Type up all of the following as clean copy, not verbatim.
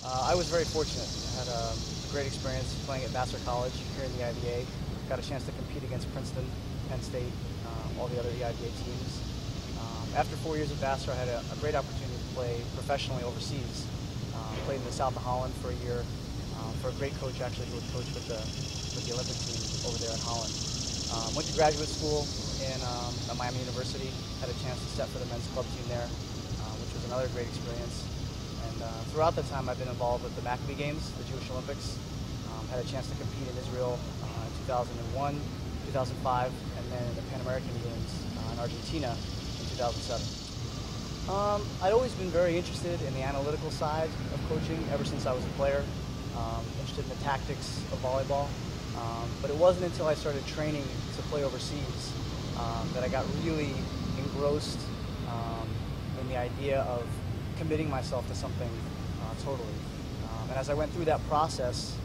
I was very fortunate. I had a great experience playing at Vassar College here in the IBA. Got a chance to compete against Princeton, Penn State, all the other EIBA teams. After 4 years at Vassar, I had a great opportunity to play professionally overseas. Played in the south of Holland for a year for a great coach, actually, who had coached with the Olympic team over there in Holland. Went to graduate school at Miami University. Had a chance to set for the men's club team there, which was another great experience. And throughout that time, I've been involved with the Maccabee Games, the Jewish Olympics. Had a chance to compete in Israel in 2001, 2005, and then in the Pan American Games in Argentina in 2007. I'd always been very interested in the analytical side of coaching ever since I was a player, interested in the tactics of volleyball. But it wasn't until I started training to play overseas that I got really engrossed in the idea of committing myself to something totally. And as I went through that process,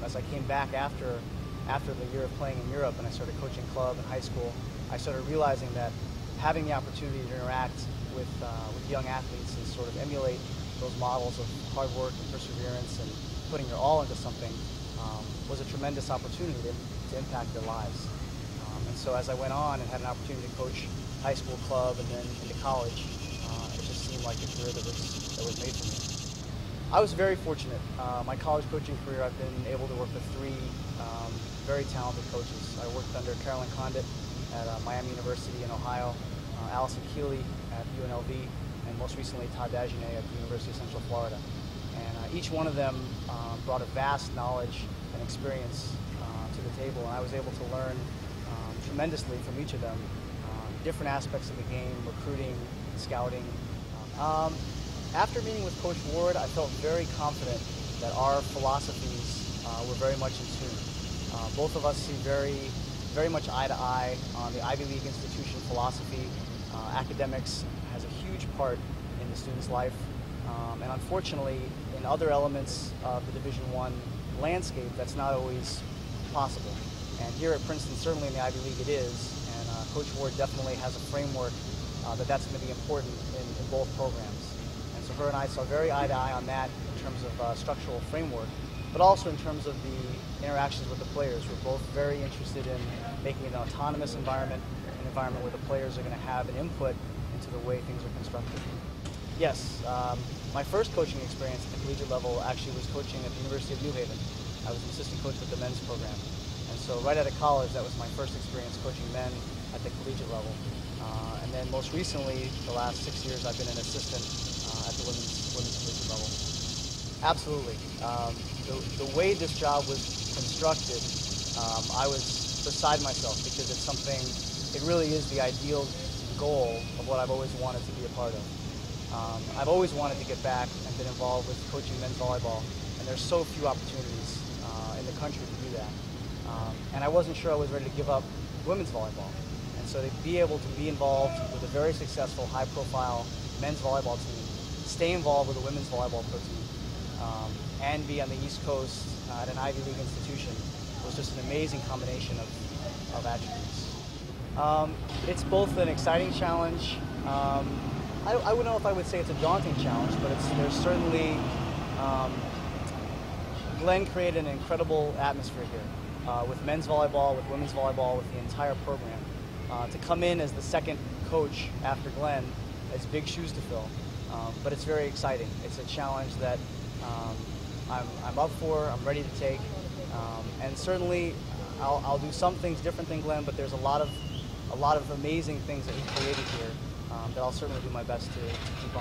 as I came back after the year of playing in Europe and I started coaching club and high school, I started realizing that having the opportunity to interact with young athletes and sort of emulate those models of hard work and perseverance and putting your all into something was a tremendous opportunity to impact their lives. And so as I went on and had an opportunity to coach high school, club, and then into college, it just seemed like a career that was made for me. I was very fortunate. My college coaching career, I've been able to work with three very talented coaches. I worked under Carolyn Condit at Miami University in Ohio, Allison Keeley at UNLV, and most recently Todd Dagenet at the University of Central Florida. And each one of them brought a vast knowledge and experience to the table, and I was able to learn tremendously from each of them, different aspects of the game, recruiting, scouting. After meeting with Coach Ward, I felt very confident that our philosophies were very much in tune. Both of us see very much eye to eye on the Ivy League institution philosophy. Academics has a huge part in the student's life, and unfortunately, in other elements of the Division I landscape, that's not always possible. And here at Princeton, certainly in the Ivy League, it is. And Coach Ward definitely has a framework that's going to be important in both programs. And so her and I saw very eye to eye on that in terms of structural framework, but also in terms of the interactions with the players. We're both very interested in making it an autonomous environment, an environment where the players are going to have an input into the way things are constructed. Yes, my first coaching experience at the collegiate level actually was coaching at the University of New Haven. I was an assistant coach with the men's program. And so right out of college, that was my first experience coaching men at the collegiate level. And then most recently, the last 6 years, I've been an assistant at the women's collegiate level. Absolutely. The way this job was constructed, I was beside myself because it's something, it really is the ideal goal of what I've always wanted to be a part of. I've always wanted to get back and been involved with coaching men's volleyball, and there's so few opportunities in the country to do that. And I wasn't sure I was ready to give up women's volleyball. And so to be able to be involved with a very successful, high-profile men's volleyball team, stay involved with a women's volleyball pro team, and be on the East Coast at an Ivy League institution was just an amazing combination of attributes. It's both an exciting challenge. I wouldn't know if I would say it's a daunting challenge, but there's certainly, Glenn created an incredible atmosphere here with men's volleyball, with women's volleyball, with the entire program. To come in as the second coach after Glenn, it's big shoes to fill, but it's very exciting. It's a challenge that I'm up for, I'm ready to take, and certainly I'll do some things different than Glenn, but there's a lot of amazing things that he created here that I'll certainly do my best to keep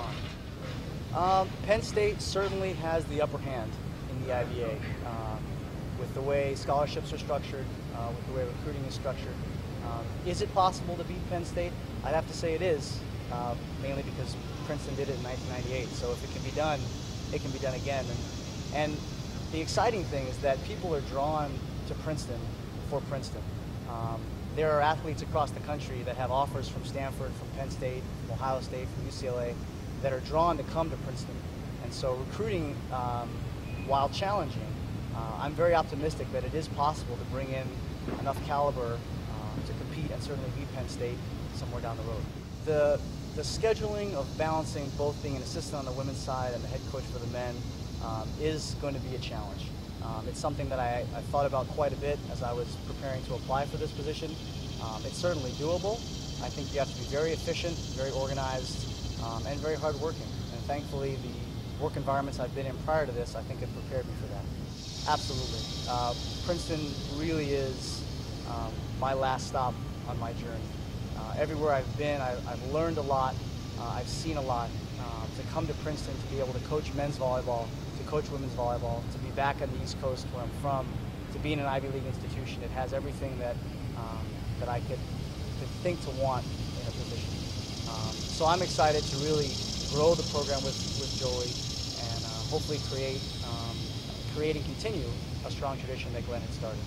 on. Penn State certainly has the upper hand in the IBA with the way scholarships are structured, with the way recruiting is structured. Is it possible to beat Penn State? I'd have to say it is, mainly because Princeton did it in 1998. So if it can be done, it can be done again. And the exciting thing is that people are drawn to Princeton for Princeton. There are athletes across the country that have offers from Stanford, from Penn State, from Ohio State, from UCLA, that are drawn to come to Princeton. And so recruiting, while challenging, I'm very optimistic that it is possible to bring in enough caliber to compete and certainly beat Penn State somewhere down the road. The scheduling of balancing both being an assistant on the women's side and the head coach for the men is going to be a challenge. It's something that I thought about quite a bit as I was preparing to apply for this position. It's certainly doable. I think you have to be very efficient, very organized, and very hardworking. And thankfully, the work environments I've been in prior to this, I think, have prepared me for that. Absolutely. Princeton really is my last stop on my journey. Everywhere I've been, I've learned a lot. I've seen a lot. To come to Princeton, to be able to coach men's volleyball, to coach women's volleyball, to be back on the East Coast where I'm from, to be in an Ivy League institution, it has everything that that I could think to want in a position. So I'm excited to really grow the program with Joey and hopefully create and continue a strong tradition that Glenn had started.